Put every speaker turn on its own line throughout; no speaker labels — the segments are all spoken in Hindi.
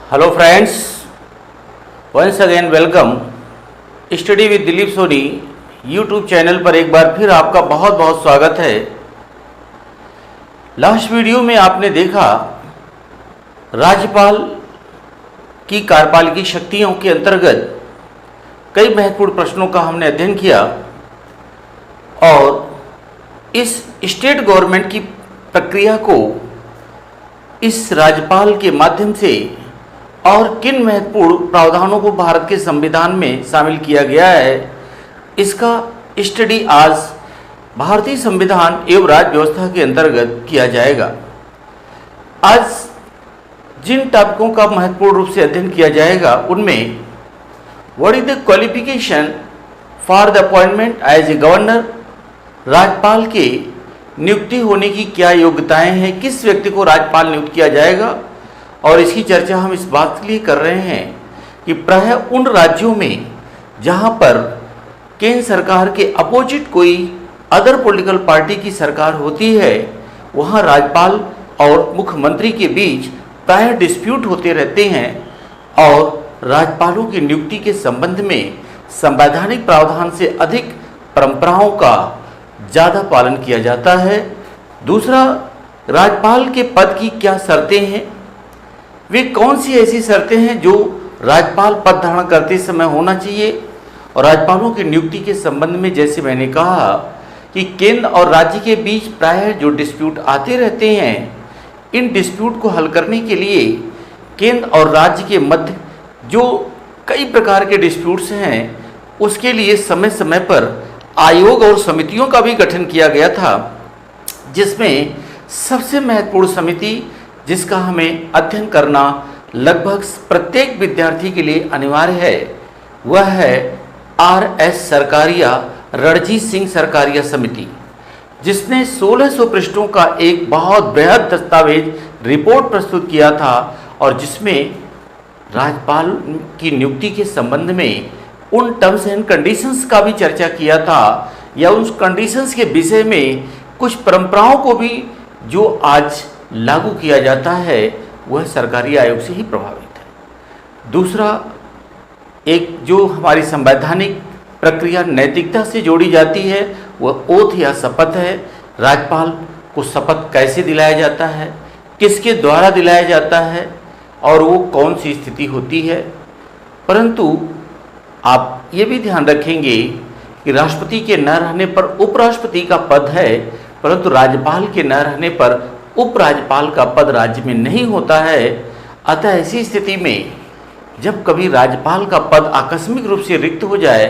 Hello friends, once again welcome study with Dilip Soni YouTube channel पर एक बार फिर आपका बहुत बहुत स्वागत है। लास्ट वीडियो में आपने देखा राज्यपाल की कार्यपालिकी शक्तियों के अंतर्गत कई महत्वपूर्ण प्रश्नों का हमने अध्ययन किया और इस स्टेट गवर्नमेंट की प्रक्रिया को इस राज्यपाल के माध्यम से और किन महत्वपूर्ण प्रावधानों को भारत के संविधान में शामिल किया गया है, इसका स्टडी आज भारतीय संविधान एवं राज्य व्यवस्था के अंतर्गत किया जाएगा। आज जिन टॉपिकों का महत्वपूर्ण रूप से अध्ययन किया जाएगा उनमें what is the qualification for the appointment as a governor, राज्यपाल के नियुक्ति होने की क्या योग्यताएं हैं, किस व्यक्ति को राज्यपाल नियुक्त किया जाएगा। और इसकी चर्चा हम इस बात के लिए कर रहे हैं कि प्रायः उन राज्यों में जहां पर केंद्र सरकार के अपोजिट कोई अदर पॉलिटिकल पार्टी की सरकार होती है, वहां राज्यपाल और मुख्यमंत्री के बीच प्रायः डिस्प्यूट होते रहते हैं और राज्यपालों की नियुक्ति के संबंध में संवैधानिक प्रावधान से अधिक परंपराओं का ज़्यादा पालन किया जाता है। दूसरा, राज्यपाल के पद की क्या शर्तें हैं, वे कौन सी ऐसी शर्तें हैं जो राज्यपाल पद धारण करते समय होना चाहिए। और राज्यपालों की नियुक्ति के संबंध में जैसे मैंने कहा कि केंद्र और राज्य के बीच प्रायः जो डिस्प्यूट आते रहते हैं, इन डिस्प्यूट को हल करने के लिए केंद्र और राज्य के मध्य जो कई प्रकार के डिस्प्यूट्स हैं, उसके लिए समय समय पर आयोग और समितियों का भी गठन किया गया था, जिसमें सबसे महत्वपूर्ण समिति जिसका हमें अध्ययन करना लगभग प्रत्येक विद्यार्थी के लिए अनिवार्य है, वह है RS सरकारिया, रणजीत सिंह सरकारिया समिति, जिसने 1600 पृष्ठों का एक बहुत बृहद दस्तावेज रिपोर्ट प्रस्तुत किया था और जिसमें राज्यपाल की नियुक्ति के संबंध में उन टर्म्स एंड कंडीशंस का भी चर्चा किया था या उन कंडीशंस के विषय में कुछ परंपराओं को भी जो आज लागू किया जाता है वह सरकारी आयोग से ही प्रभावित है। दूसरा, एक जो हमारी संवैधानिक प्रक्रिया नैतिकता से जोड़ी जाती है वह ओथ या शपथ है। राज्यपाल को शपथ कैसे दिलाया जाता है, किसके द्वारा दिलाया जाता है और वो कौन सी स्थिति होती है। परंतु आप ये भी ध्यान रखेंगे कि राष्ट्रपति के न रहने पर उपराष्ट्रपति का पद है, परंतु राज्यपाल के न रहने पर उपराज्यपाल का पद राज्य में नहीं होता है। अतः ऐसी स्थिति में जब कभी राज्यपाल का पद आकस्मिक रूप से रिक्त हो जाए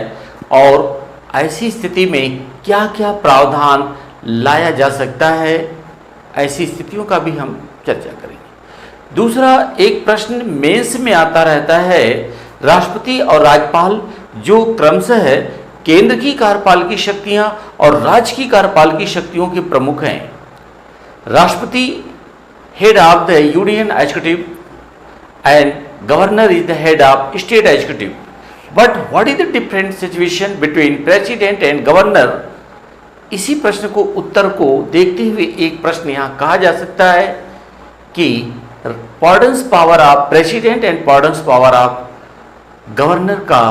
और ऐसी स्थिति में क्या क्या प्रावधान लाया जा सकता है, ऐसी स्थितियों का भी हम चर्चा करेंगे। दूसरा, एक प्रश्न मेंस में आता रहता है, राष्ट्रपति और राज्यपाल जो क्रमशः है केंद्र की कार्यपालिकी शक्तियां और राज्य की कार्यपालिकी शक्तियों के प्रमुख हैं। राष्ट्रपति head of the union executive and governor is the head of state executive. But what is the different situation between president and governor. इसी प्रश्न को उत्तर को देखते हुए एक प्रश्न यहाँ कहा जा सकता है कि pardons power of president and pardons power of governor का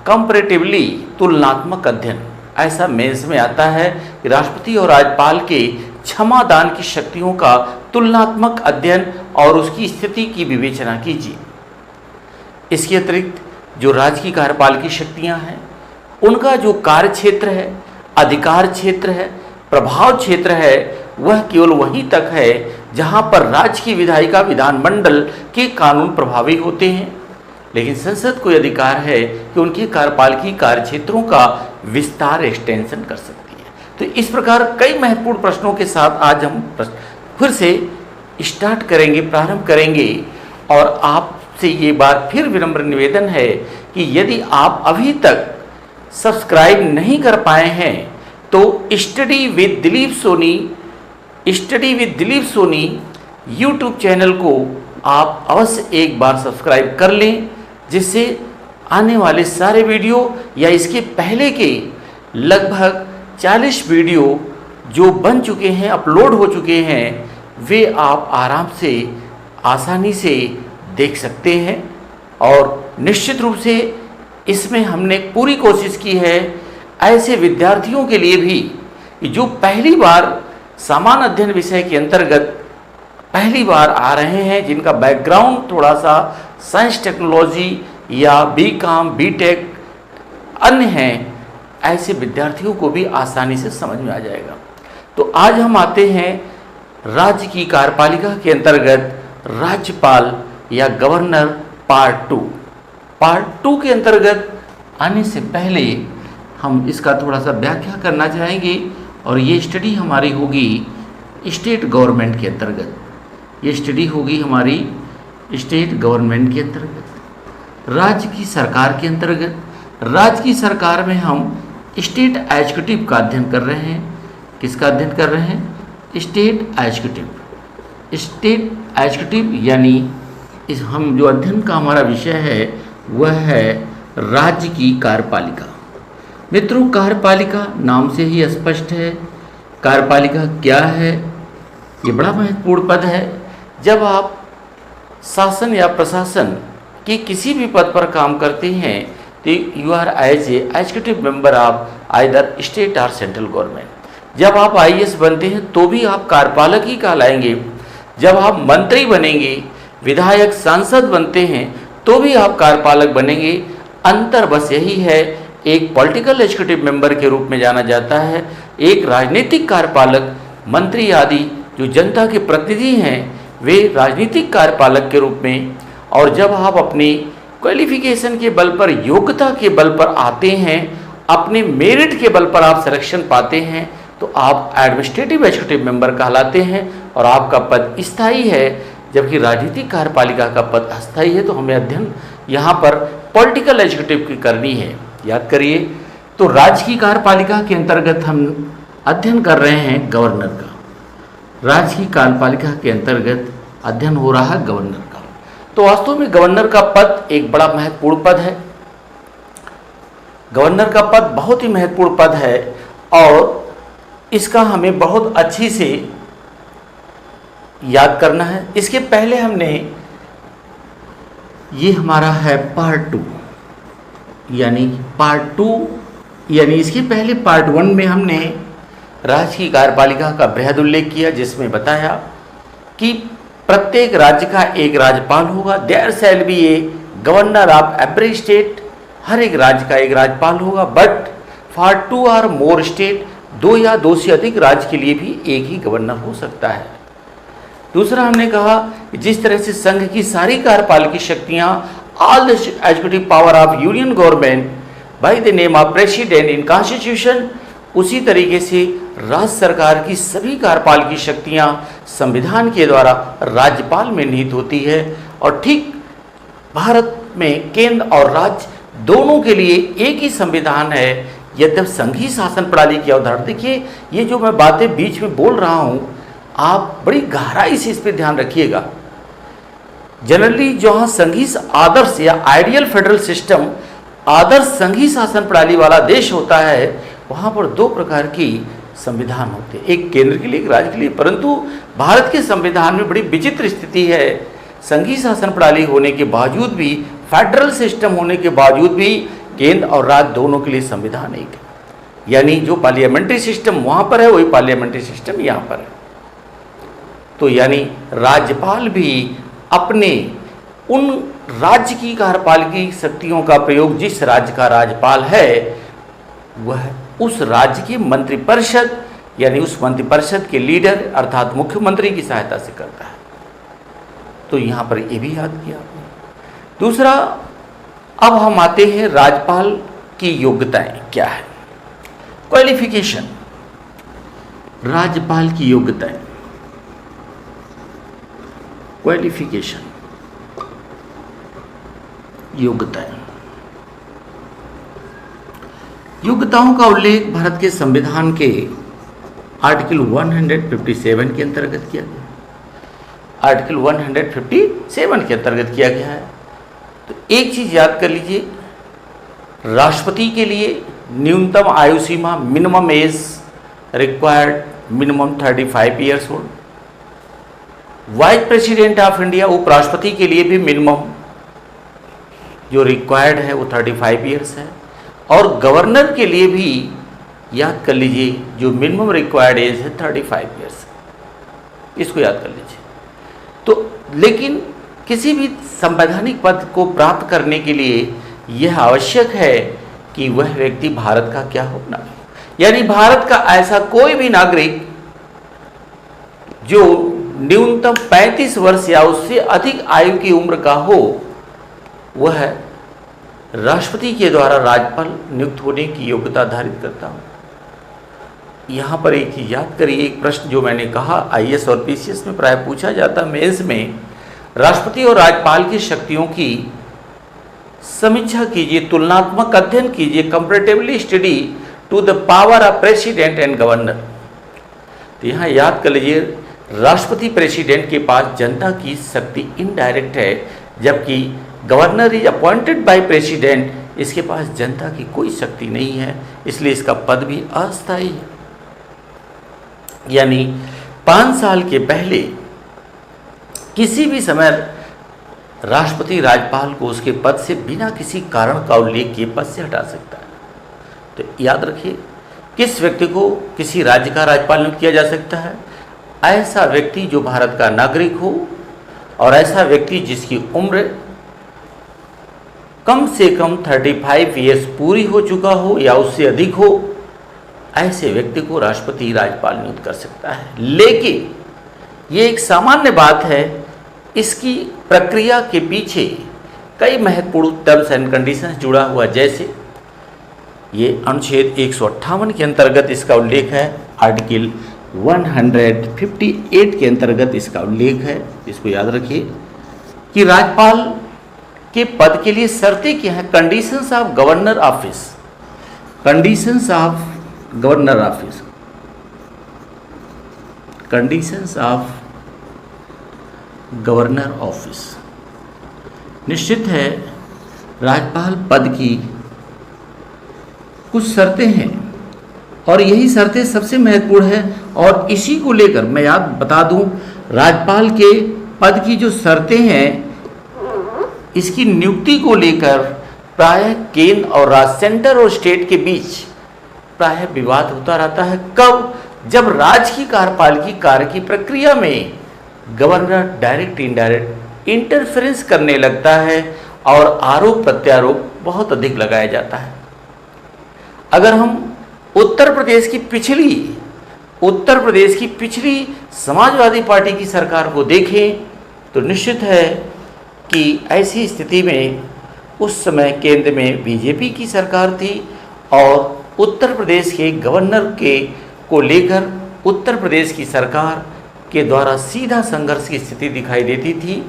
कंपैरेटिवली तुलनात्मक अध्ययन। ऐसा मेंस में आता है कि राष्ट्रपति और राज्यपाल के क्षमा दान की शक्तियों का तुलनात्मक अध्ययन और उसकी स्थिति की विवेचना कीजिए। इसके अतिरिक्त जो राज्य की कार्यपालिकी शक्तियां हैं, उनका जो कार्य क्षेत्र है, अधिकार क्षेत्र है, प्रभाव क्षेत्र है, वह केवल वहीं तक है जहां पर राज्य की विधायिका विधानमंडल के कानून प्रभावी होते हैं, लेकिन संसद को अधिकार है कि उनकी कार्यपालिकी कार्य क्षेत्रों का विस्तार एक्सटेंशन कर सकती है। तो इस प्रकार कई महत्वपूर्ण प्रश्नों के साथ आज हम फिर से स्टार्ट करेंगे, प्रारंभ करेंगे। और आपसे ये बार फिर विनम्र निवेदन है कि यदि आप अभी तक सब्सक्राइब नहीं कर पाए हैं तो study with Dilip Soni YouTube channel को आप अवश्य एक बार सब्सक्राइब कर लें, जिससे आने वाले सारे वीडियो या इसके पहले के लगभग 40 वीडियो जो बन चुके हैं, अपलोड हो चुके हैं, वे आप आराम से आसानी से देख सकते हैं। और निश्चित रूप से इसमें हमने पूरी कोशिश की है ऐसे विद्यार्थियों के लिए भी कि जो पहली बार सामान्य अध्ययन विषय के अंतर्गत पहली बार आ रहे हैं, जिनका बैकग्राउंड थोड़ा सा साइंस टेक्नोलॉजी या बीकॉम बीटेक अन्य हैं, ऐसे विद्यार्थियों को भी आसानी से समझ में आ जाएगा। तो आज हम आते हैं राज्य की कार्यपालिका के अंतर्गत राज्यपाल या गवर्नर पार्ट 2। पार्ट 2 के अंतर्गत आने से पहले हम इसका थोड़ा सा व्याख्या करना चाहेंगे और ये स्टडी हमारी होगी स्टेट गवर्नमेंट के अंतर्गत। ये स्टडी होगी हमारी स्टेट गवर्नमेंट के अंतर्गत, राज्य की सरकार के अंतर्गत। राज्य की सरकार में हम स्टेट एग्जीक्यूटिव का अध्ययन कर रहे हैं। किसका अध्ययन कर रहे हैं? State executive. स्टेट एग्जीक्यूटिव यानी इस हम जो अध्ययन का हमारा विषय है वह है राज्य की कार्यपालिका। मित्रों, कार्यपालिका नाम से ही स्पष्ट है। कार्यपालिका क्या है? ये बड़ा महत्वपूर्ण पद है। जब आप शासन या प्रशासन के किसी भी पद पर काम करते हैं तो you are as a executive member of either state और सेंट्रल गवर्नमेंट। जब आप आईएएस बनते हैं तो भी आप कार्यपालक ही कहलाएंगे। जब आप मंत्री बनेंगे, विधायक, सांसद बनते हैं तो भी आप कार्यपालक बनेंगे। अंतर बस यही है, एक पॉलिटिकल एग्जीक्यूटिव मेंबर के रूप में जाना जाता है, एक राजनीतिक कार्यपालक, मंत्री आदि जो जनता के प्रतिनिधि हैं वे राजनीतिक कार्यपालक के रूप में। और जब आप अपनी क्वालिफिकेशन के बल पर, योग्यता के बल पर आते हैं, अपने मेरिट के बल पर आप सिलेक्शन पाते हैं तो आप एडमिनिस्ट्रेटिव एग्जीक्यूटिव मेंबर कहलाते हैं और आपका पद स्थायी है। जबकि राजनीतिक कार्यपालिका का पद अस्थायी है। तो हमें अध्ययन यहाँ पर पॉलिटिकल एग्जीक्यूटिव की करनी है। याद करिए, तो राज्य की कार्यपालिका के अंतर्गत हम अध्ययन कर रहे हैं गवर्नर का। राज्य की कार्यपालिका के अंतर्गत अध्ययन हो रहा है गवर्नर का। तो वास्तव में गवर्नर का पद एक बड़ा महत्वपूर्ण पद है। गवर्नर का पद बहुत ही महत्वपूर्ण पद है और इसका हमें बहुत अच्छी से याद करना है। इसके पहले हमने, ये हमारा है पार्ट 2, यानी पार्ट 2 यानी इसके पहले पार्ट 1 में हमने राज्य की कार्यपालिका का बृहद उल्लेख किया, जिसमें बताया कि प्रत्येक राज्य का एक राज्यपाल होगा। There shall be a governor of every state. हर एक राज्य का एक राज्यपाल होगा। बट फॉर 2 और मोर स्टेट, 2 या 2 से अधिक राज्य के लिए भी एक ही गवर्नर हो सकता है। दूसरा हमने कहा कि जिस तरह से संघ की सारी कार्यपालिकी शक्तियां, all the executive power of union government by the name of president in constitution, उसी तरीके से राज्य सरकार की सभी कार्यपालिकी शक्तियां संविधान के द्वारा राज्यपाल में निहित होती है। और ठीक भारत में केंद्र और राज्य दोनों के लिए एक ही संविधान है। यद्यपि संघीय शासन प्रणाली की अवधारणा, देखिए ये जो मैं बातें बीच में बोल रहा हूँ आप बड़ी गहराई से इस पर ध्यान रखिएगा। जनरली जहाँ संघीय आदर्श या आइडियल फेडरल सिस्टम, आदर्श संघीय शासन प्रणाली वाला देश होता है, वहाँ पर 2 प्रकार की संविधान होते हैं, एक केंद्र के लिए, एक राज्य के लिए। परंतु भारत के संविधान में बड़ी विचित्र स्थिति है। संघीय शासन प्रणाली होने के बावजूद भी, फेडरल सिस्टम होने के बावजूद भी केंद्र और राज्य दोनों के लिए संविधान एक है। यानी जो पार्लियामेंट्री सिस्टम वहाँ पर है वही पार्लियामेंट्री सिस्टम यहाँ पर है। तो यानी राज्यपाल भी अपने उन राज्य की कार्यपालिकी शक्तियों का प्रयोग, जिस राज्य का राज्यपाल है वह उस राज्य की मंत्रिपरिषद यानी उस मंत्रिपरिषद के लीडर अर्थात मुख्यमंत्री की सहायता से करता है। तो यहाँ पर ये भी याद किया आपने। दूसरा, अब हम आते हैं राज्यपाल की योग्यताएं क्या है, क्वालिफिकेशन। राज्यपाल की योग्यताएं, क्वालिफिकेशन, योग्यताएं। योग्यताओं का उल्लेख भारत के संविधान के आर्टिकल 157 के अंतर्गत किया गया। आर्टिकल 157 के अंतर्गत किया गया है। तो एक चीज याद कर लीजिए, राष्ट्रपति के लिए न्यूनतम आयु सीमा, minimum age required minimum 35 years old. Vice president of India उपराष्ट्रपति के लिए भी मिनिमम जो रिक्वायर्ड है वो 35 ईयर्स है, और गवर्नर के लिए भी याद कर लीजिए जो मिनिमम रिक्वायर्ड एज है 35 ईयर्स, इसको याद कर लीजिए। तो लेकिन किसी भी संवैधानिक पद को प्राप्त करने के लिए यह आवश्यक है कि वह व्यक्ति भारत का क्या होना, यानी भारत का ऐसा कोई भी नागरिक जो न्यूनतम 35 वर्ष या उससे अधिक आयु की उम्र का हो, वह राष्ट्रपति के द्वारा राज्यपाल नियुक्त होने की योग्यता धारित करता हो। यहाँ पर एक चीज याद करिए, एक प्रश्न जो मैंने कहा आईएएस और पीसीएस में प्राय पूछा जाता मेंस में, राष्ट्रपति और राज्यपाल की शक्तियों की समीक्षा कीजिए, तुलनात्मक अध्ययन कीजिए, comparatively study to the power of president and governor. तो यहाँ याद कर लीजिए, राष्ट्रपति प्रेसिडेंट के पास जनता की शक्ति इनडायरेक्ट है, जबकि governor is appointed by president, इसके पास जनता की कोई शक्ति नहीं है, इसलिए इसका पद भी अस्थायी है। यानी 5 साल के पहले किसी भी समय राष्ट्रपति राज्यपाल को उसके पद से बिना किसी कारण का उल्लेख किए पद से हटा सकता है। तो याद रखिए, किस व्यक्ति को किसी राज्य का राज्यपाल नियुक्त किया जा सकता है? ऐसा व्यक्ति जो भारत का नागरिक हो, और ऐसा व्यक्ति जिसकी उम्र कम से कम 35 ईयर्स पूरी हो चुका हो या उससे अधिक हो, ऐसे व्यक्ति को राष्ट्रपति राज्यपाल नियुक्त कर सकता है। लेकिन ये एक सामान्य बात है, इसकी प्रक्रिया के पीछे कई महत्वपूर्ण टर्म्स एंड कंडीशंस जुड़ा हुआ, जैसे ये अनुच्छेद 158 के अंतर्गत इसका उल्लेख है, आर्टिकल 158 के अंतर्गत इसका उल्लेख है। इसको याद रखिए कि राज्यपाल के पद के लिए शर्तें क्या हैं। Conditions of governor office, conditions of governor office, conditions of governor office. निश्चित है राज्यपाल पद की कुछ शर्तें हैं, और यही शर्तें सबसे महत्वपूर्ण है, और इसी को लेकर मैं याद बता दूं, राज्यपाल के पद की जो शर्तें हैं, इसकी नियुक्ति को लेकर प्रायः केंद्र और राज्य, सेंटर और स्टेट के बीच प्रायः विवाद होता रहता है। कब? जब राज्य की कार्यपालिकी कार्य की प्रक्रिया में गवर्नर डायरेक्ट इनडायरेक्ट इंटरफेरेंस करने लगता है और आरोप प्रत्यारोप बहुत अधिक लगाया जाता है। अगर हम उत्तर प्रदेश की पिछली समाजवादी पार्टी की सरकार को देखें, तो निश्चित है कि ऐसी स्थिति में उस समय केंद्र में बीजेपी की सरकार थी, और उत्तर प्रदेश के गवर्नर को लेकर उत्तर प्रदेश की सरकार के द्वारा सीधा संघर्ष की स्थिति दिखाई देती थी,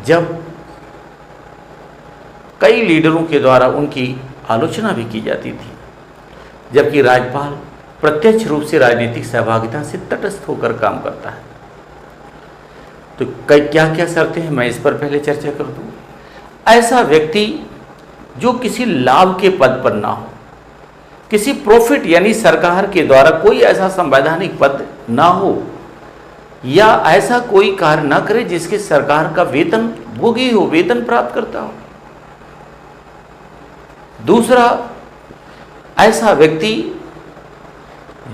जब कई लीडरों के द्वारा उनकी आलोचना भी की जाती थी, जबकि राज्यपाल प्रत्यक्ष रूप से राजनीतिक सहभागिता से तटस्थ होकर काम करता है। तो क्या क्या शर्तें हैं, मैं इस पर पहले चर्चा कर दूं। ऐसा व्यक्ति जो किसी लाभ के पद पर ना हो, किसी प्रॉफिट यानी सरकार के द्वारा कोई ऐसा संवैधानिक पद ना हो, या ऐसा कोई कार्य ना करे जिसके सरकार का वेतन भोगी हो, वेतन प्राप्त करता हो। दूसरा, ऐसा व्यक्ति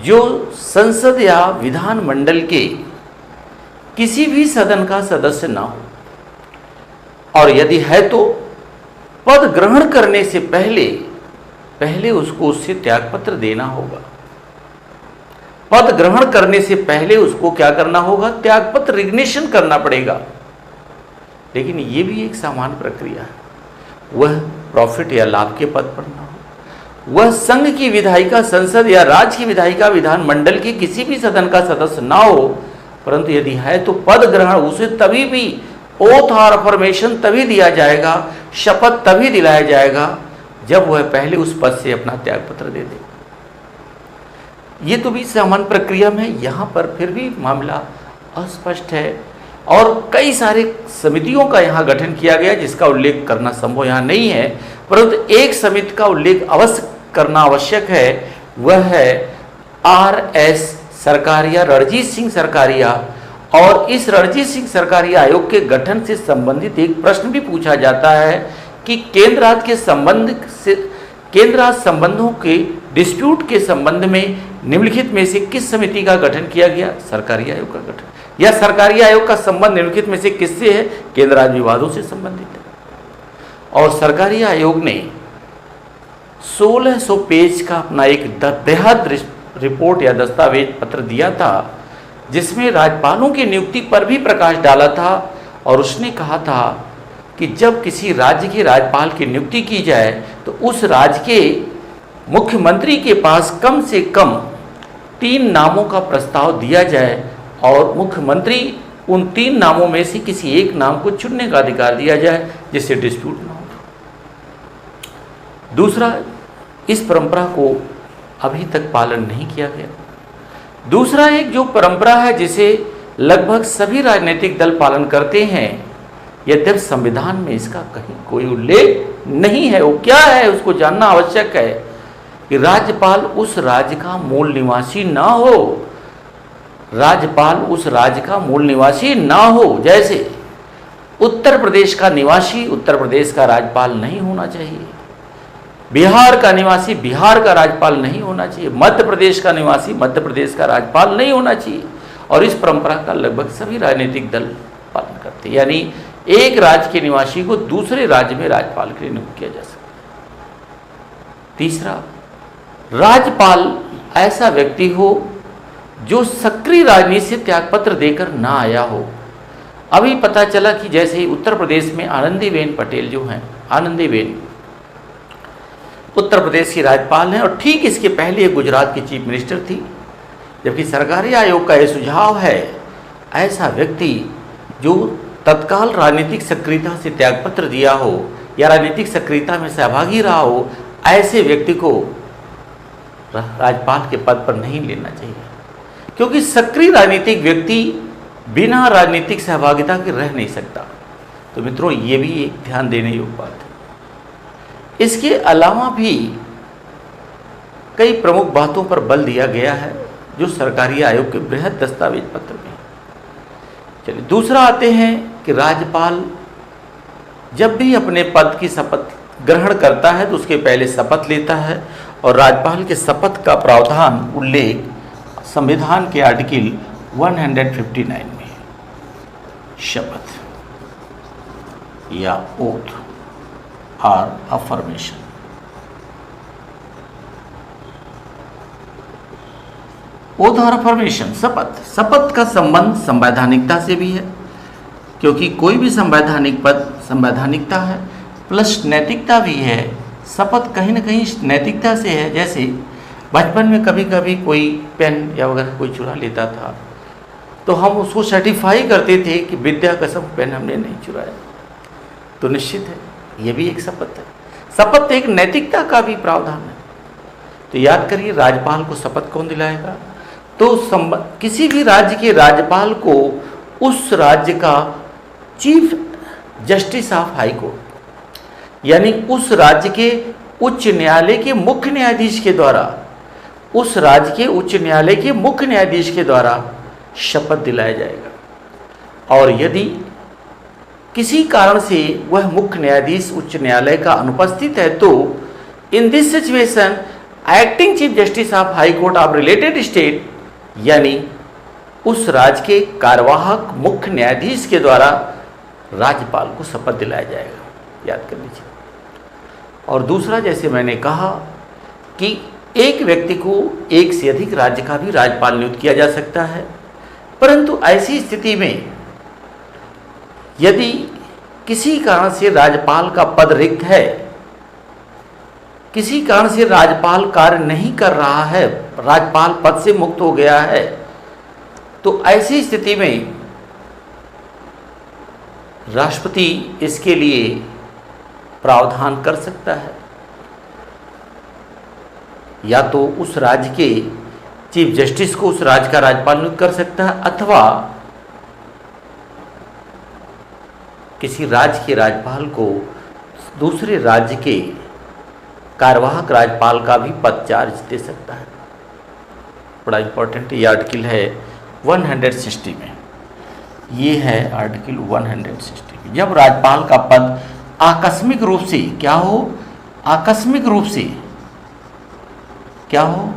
जो संसद या विधान मंडल के किसी भी सदन का सदस्य ना हो, और यदि है तो पद ग्रहण करने से पहले उसको उससे त्यागपत्र देना होगा। पद ग्रहण करने से पहले उसको क्या करना होगा? त्यागपत्र, रिग्नेशन करना पड़ेगा। लेकिन ये भी एक सामान्य प्रक्रिया है। वह प्रॉफिट या लाभ के पद पर ना हो, वह संघ की विधायिका, संसद या राज्य की विधायिका, विधान मंडल के किसी भी सदन का सदस्य ना हो, परंतु यदि है तो पद ग्रहण उसे तभी भी, ओथ और अफर्मेशन तभी दिया जाएगा, शपथ तभी दिलाया जाएगा जब वह पहले उस पद से अपना त्यागपत्र दे दे। ये तो भी सामान्य प्रक्रिया में, यहाँ पर फिर भी मामला अस्पष्ट है, और कई सारे समितियों का यहाँ गठन किया गया जिसका उल्लेख करना संभव यहाँ नहीं है, परंतु एक समिति का उल्लेख अवश्य करना आवश्यक है। वह है RS सरकारिया, रणजीत सिंह सरकारिया, और इस रणजीत सिंह सरकारी आयोग के गठन से संबंधित एक प्रश्न भी पूछा जाता है कि केंद्र राज्य संबंधों के डिस्प्यूट के संबंध में निम्नलिखित में से किस समिति का गठन किया गया? सरकारी आयोग का गठन। या सरकारी आयोग का संबंध निम्नलिखित में से किससे है? केंद्र राज्य विवादों से संबंधित है। और सरकारी आयोग ने 1600 पेज का अपना एक बृहद रिपोर्ट या दस्तावेज पत्र दिया था, जिसमें राज्यपालों की नियुक्ति पर भी प्रकाश डाला था। और उसने कहा था कि जब किसी राज्य के राज्यपाल की नियुक्ति की जाए तो उस राज्य के मुख्यमंत्री के पास कम से कम 3 नामों का प्रस्ताव दिया जाए और मुख्यमंत्री उन 3 नामों में से किसी एक नाम को चुनने का अधिकार दिया जाए, जिससे डिस्प्यूट ना हो। दूसरा, इस परंपरा को अभी तक पालन नहीं किया गया। दूसरा, एक जो परंपरा है जिसे लगभग सभी राजनीतिक दल पालन करते हैं, यद्यपि संविधान में इसका कहीं कोई उल्लेख नहीं है, वो क्या है उसको जानना आवश्यक है कि राज्यपाल उस राज्य का मूल निवासी ना हो। राज्यपाल उस राज्य का मूल निवासी ना हो। जैसे उत्तर प्रदेश का निवासी उत्तर प्रदेश का राज्यपाल नहीं होना चाहिए, बिहार का निवासी बिहार का राज्यपाल नहीं होना चाहिए, मध्य प्रदेश का निवासी मध्य प्रदेश का राज्यपाल नहीं होना चाहिए। और इस परंपरा का लगभग सभी राजनीतिक दल पालन करते हैं, यानी एक राज्य के निवासी को दूसरे राज्य में राज्यपाल के लिए नियुक्त किया जा सकता है। तीसरा, राज्यपाल ऐसा व्यक्ति हो जो सक्रिय राजनीति से त्यागपत्र देकर ना आया हो। अभी पता चला कि जैसे उत्तर प्रदेश में आनंदीबेन पटेल जो हैं, आनंदीबेन उत्तर प्रदेश की राज्यपाल हैं और ठीक इसके पहले गुजरात की चीफ मिनिस्टर थी। जबकि सरकारी आयोग का यह सुझाव है, ऐसा व्यक्ति जो तत्काल राजनीतिक सक्रियता से त्यागपत्र दिया हो या राजनीतिक सक्रियता में सहभागी रहा हो, ऐसे व्यक्ति को राज्यपाल के पद पर नहीं लेना चाहिए, क्योंकि सक्रिय राजनीतिक व्यक्ति बिना राजनीतिक सहभागिता के रह नहीं सकता। तो मित्रों, ये भी एक ध्यान देने योग्य बात है। इसके अलावा भी कई प्रमुख बातों पर बल दिया गया है जो सरकारी आयोग के बृहद दस्तावेज पत्र में। चलिए, दूसरा आते हैं कि राज्यपाल जब भी अपने पद की शपथ ग्रहण करता है तो उसके पहले शपथ लेता है, और राज्यपाल के शपथ का प्रावधान उल्लेख संविधान के आर्टिकल 159 में है। शपथ या ओथ और अफर्मेशन। ओथ और अफर्मेशन, शपथ का संबंध संवैधानिकता से भी है, क्योंकि कोई भी संवैधानिक पद संवैधानिकता है प्लस नैतिकता भी है। शपथ कहीं ना कहीं नैतिकता से है। जैसे बचपन में कभी कभी कोई पेन या वगैरह कोई चुरा लेता था तो हम उसको सर्टिफाई करते थे कि विद्या कसम पेन हमने नहीं चुराया, तो निश्चित है ये भी एक शपथ है। शपथ एक नैतिकता का भी प्रावधान है। तो याद करिए, राज्यपाल को शपथ कौन दिलाएगा? तो किसी भी राज्य के राज्यपाल को उस राज्य का chief justice of high court, यानी उस राज्य के उच्च न्यायालय के मुख्य न्यायाधीश के द्वारा, उस राज्य के उच्च न्यायालय के मुख्य न्यायाधीश के द्वारा शपथ दिलाया जाएगा। और यदि किसी कारण से वह मुख्य न्यायाधीश उच्च न्यायालय का अनुपस्थित है तो in this situation acting chief justice of high court of related state, यानी उस राज्य के कार्यवाहक मुख्य न्यायाधीश के द्वारा राज्यपाल को शपथ दिलाया जाएगा। याद कर लीजिए। और दूसरा, जैसे मैंने कहा कि एक व्यक्ति को एक से अधिक राज्य का भी राज्यपाल नियुक्त किया जा सकता है, परंतु ऐसी स्थिति में यदि किसी कारण से राज्यपाल का पद रिक्त है, किसी कारण से राज्यपाल कार्य नहीं कर रहा है, राज्यपाल पद से मुक्त हो गया है, तो ऐसी स्थिति में राष्ट्रपति इसके लिए प्रावधान कर सकता है। या तो उस राज्य के चीफ जस्टिस को उस राज्य का राज्यपाल नियुक्त कर सकता है, अथवा किसी राज्य के राज्यपाल को दूसरे राज्य के कार्यवाहक राज्यपाल का भी पद चार्ज दे सकता है। बड़ा इंपॉर्टेंट ये आर्टिकल है 160 में। ये है आर्टिकल 160। जब राज्यपाल का पद आकस्मिक रूप से क्या हो, आकस्मिक रूप से क्या हो,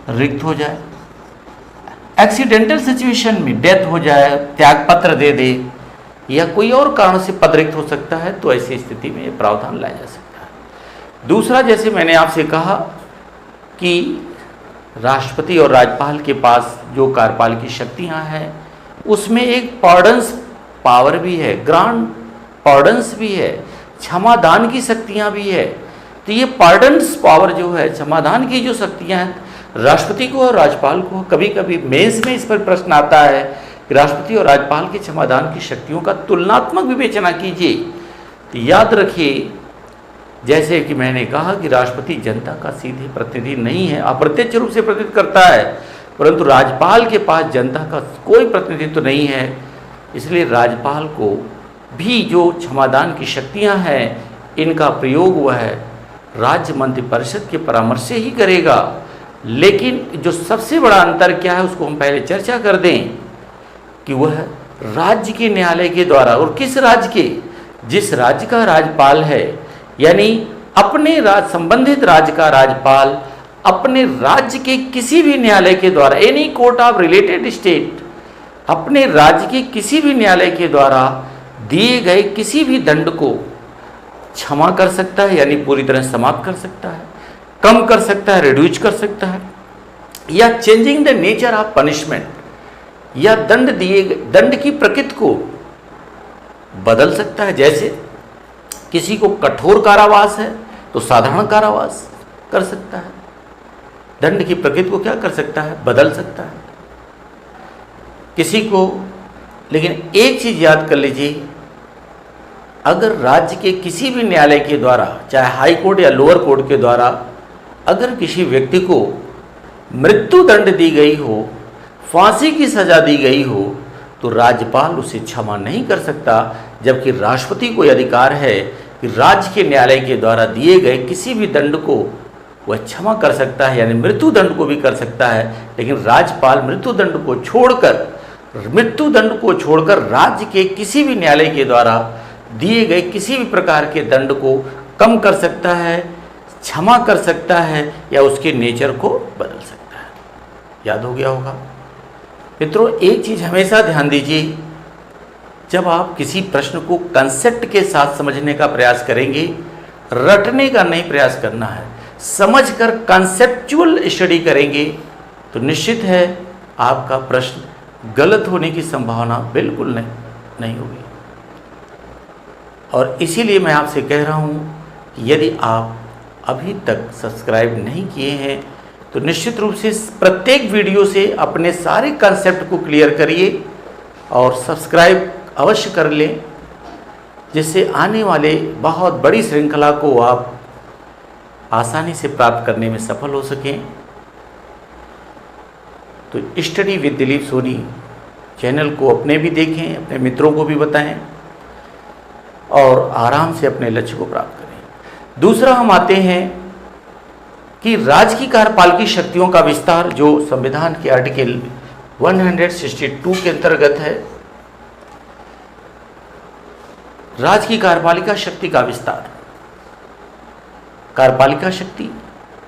रिक्त हो जाए, एक्सीडेंटल सिचुएशन में डेथ हो जाए, त्यागपत्र दे दे, या कोई और कारण से पद रिक्त हो सकता है, तो ऐसी स्थिति में प्रावधान लाया जा सकता है। दूसरा, जैसे मैंने आपसे कहा कि राष्ट्रपति और राज्यपाल के पास जो कार्यपालिकी शक्तियां हैं उसमें एक पॉर्डन्स पावर भी है, ग्रांड पॉर्डन्स भी है, क्षमादान की शक्तियां भी है। तो ये पार्डन्स पावर जो है, क्षमादान की जो शक्तियां हैं, राष्ट्रपति को और राज्यपाल को, कभी कभी मेंस में इस पर प्रश्न आता है कि राष्ट्रपति और राज्यपाल के क्षमादान की शक्तियों का तुलनात्मक विवेचना कीजिए। तो याद रखिए, जैसे कि मैंने कहा कि राष्ट्रपति जनता का सीधे प्रतिनिधि नहीं है, अप्रत्यक्ष रूप से प्रतिनिधित्व करता है, परंतु राज्यपाल के पास जनता का कोई प्रतिनिधित्व तो नहीं है। इसलिए राज्यपाल को भी जो क्षमादान की शक्तियां हैं, इनका प्रयोग वह राज्य मंत्रिपरिषद के परामर्श से ही करेगा। लेकिन जो सबसे बड़ा अंतर क्या है उसको हम पहले चर्चा कर दें कि वह राज्य के न्यायालय के द्वारा, और किस राज्य के, जिस राज्य का राज्यपाल है, यानी अपने संबंधित राज्य का राज्यपाल अपने राज्य के किसी भी न्यायालय के द्वारा, any court of related state, अपने राज्य के किसी भी न्यायालय के द्वारा दिए गए किसी भी दंड को क्षमा कर सकता है, यानी पूरी तरह समाप्त कर सकता है, कम कर सकता है, रिड्यूस कर सकता है, या changing the nature of punishment, या दंड की प्रकृति को बदल सकता है। जैसे किसी को कठोर कारावास है तो साधारण कारावास कर सकता है, दंड की प्रकृति को क्या कर सकता है, बदल सकता है किसी को। लेकिन एक चीज याद कर लीजिए, अगर राज्य के किसी भी न्यायालय के द्वारा, चाहे हाई कोर्ट या लोअर कोर्ट के द्वारा, अगर किसी व्यक्ति को मृत्यु दंड दी गई हो, फांसी की सजा दी गई हो, तो राज्यपाल उसे क्षमा नहीं कर सकता, जबकि राष्ट्रपति को अधिकार है कि राज्य के न्यायालय के द्वारा दिए गए किसी भी दंड को वह क्षमा कर सकता है, यानी मृत्यु दंड को भी कर सकता है। लेकिन राज्यपाल मृत्यु दंड को छोड़कर राज्य के किसी भी न्यायालय के द्वारा दिए गए किसी भी प्रकार के दंड को कम कर सकता है, क्षमा कर सकता है, या उसके नेचर को बदल सकता है। याद हो गया होगा मित्रों। एक चीज हमेशा ध्यान दीजिए, जब आप किसी प्रश्न को कंसेप्ट के साथ समझने का प्रयास करेंगे, रटने का नहीं प्रयास करना है, समझकर कंसेप्चुअल स्टडी करेंगे, तो निश्चित है आपका प्रश्न गलत होने की संभावना बिल्कुल नहीं होगी। और इसीलिए मैं आपसे कह रहा हूं कि यदि आप अभी तक सब्सक्राइब नहीं किए हैं तो निश्चित रूप से प्रत्येक वीडियो से अपने सारे कंसेप्ट को क्लियर करिए और सब्सक्राइब अवश्य कर लें, जिससे आने वाले बहुत बड़ी श्रृंखला को आप आसानी से प्राप्त करने में सफल हो सकें। तो study with Dilip Soni channel को अपने भी देखें, अपने मित्रों को भी बताएं और आराम से अपने लक्ष्य को प्राप्त करें। दूसरा, हम आते हैं कि राज्य की कार्यपालिकी शक्तियों का विस्तार, जो संविधान के आर्टिकल 162 के अंतर्गत है। राज्य की कार्यपालिका शक्ति का विस्तार, कार्यपालिका शक्ति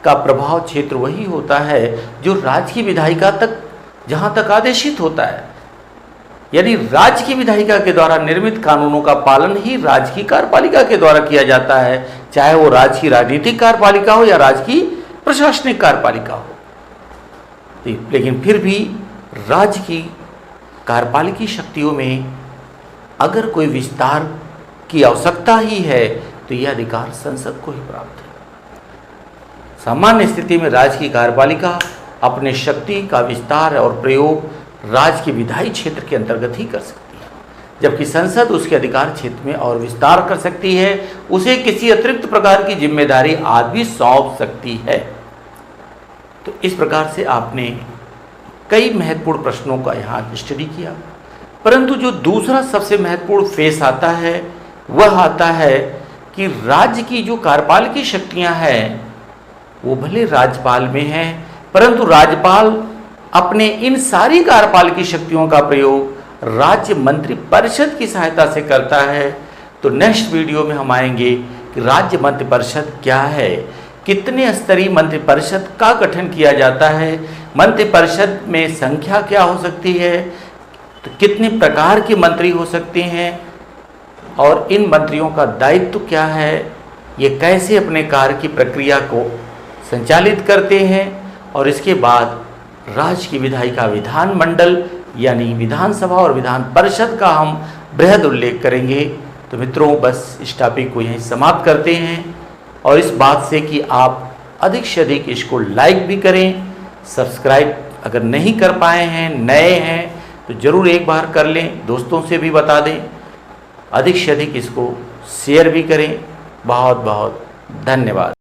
का प्रभाव क्षेत्र वही होता है जो राज्य की विधायिका तक, जहां तक आदेशित होता है, यानी राज्य की विधायिका के द्वारा निर्मित कानूनों का पालन ही राज्य की कार्यपालिका के द्वारा किया जाता है, चाहे वो राज्य की राजनीतिक कार्यपालिका हो या राज्य की प्रशासनिक कार्यपालिका हो। लेकिन फिर भी राज्य की कार्यपालिकी शक्तियों में अगर कोई विस्तार की आवश्यकता ही है तो यह अधिकार संसद को ही प्राप्त है। सामान्य स्थिति में राज्य की कार्यपालिका अपने शक्ति का विस्तार और प्रयोग राज्य के विधायी क्षेत्र के अंतर्गत ही कर सकती है, जबकि संसद उसके अधिकार क्षेत्र में और विस्तार कर सकती है, उसे किसी अतिरिक्त प्रकार की जिम्मेदारी आदि भी सौंप सकती है। तो इस प्रकार से आपने कई महत्वपूर्ण प्रश्नों का यहाँ स्टडी किया, परंतु जो दूसरा सबसे महत्वपूर्ण फेस आता है वह आता है कि राज्य की जो कार्यपालिकी शक्तियां हैं वो भले राज्यपाल में हैं, परंतु राज्यपाल अपने इन सारी कार्यपालिकी शक्तियों का प्रयोग राज्य मंत्री परिषद की सहायता से करता है। तो नेक्स्ट वीडियो में हम आएंगे कि राज्य मंत्री परिषद क्या है, कितने स्तरीय मंत्री परिषद का गठन किया जाता है, मंत्री परिषद में संख्या क्या हो सकती है, तो कितने प्रकार के मंत्री हो सकते हैं और इन मंत्रियों का दायित्व क्या है, ये कैसे अपने कार्य की प्रक्रिया को संचालित करते हैं, और इसके बाद राज्य की विधायिका विधानमंडल यानी विधानसभा और विधान परिषद का हम बृहद उल्लेख करेंगे। तो मित्रों, बस इस टॉपिक को यहीं समाप्त करते हैं, और इस बात से कि आप अधिक से अधिक इसको लाइक भी करें, सब्सक्राइब अगर नहीं कर पाए हैं, नए हैं तो ज़रूर एक बार कर लें, दोस्तों से भी बता दें, अधिक से अधिक इसको शेयर भी करें। बहुत बहुत धन्यवाद।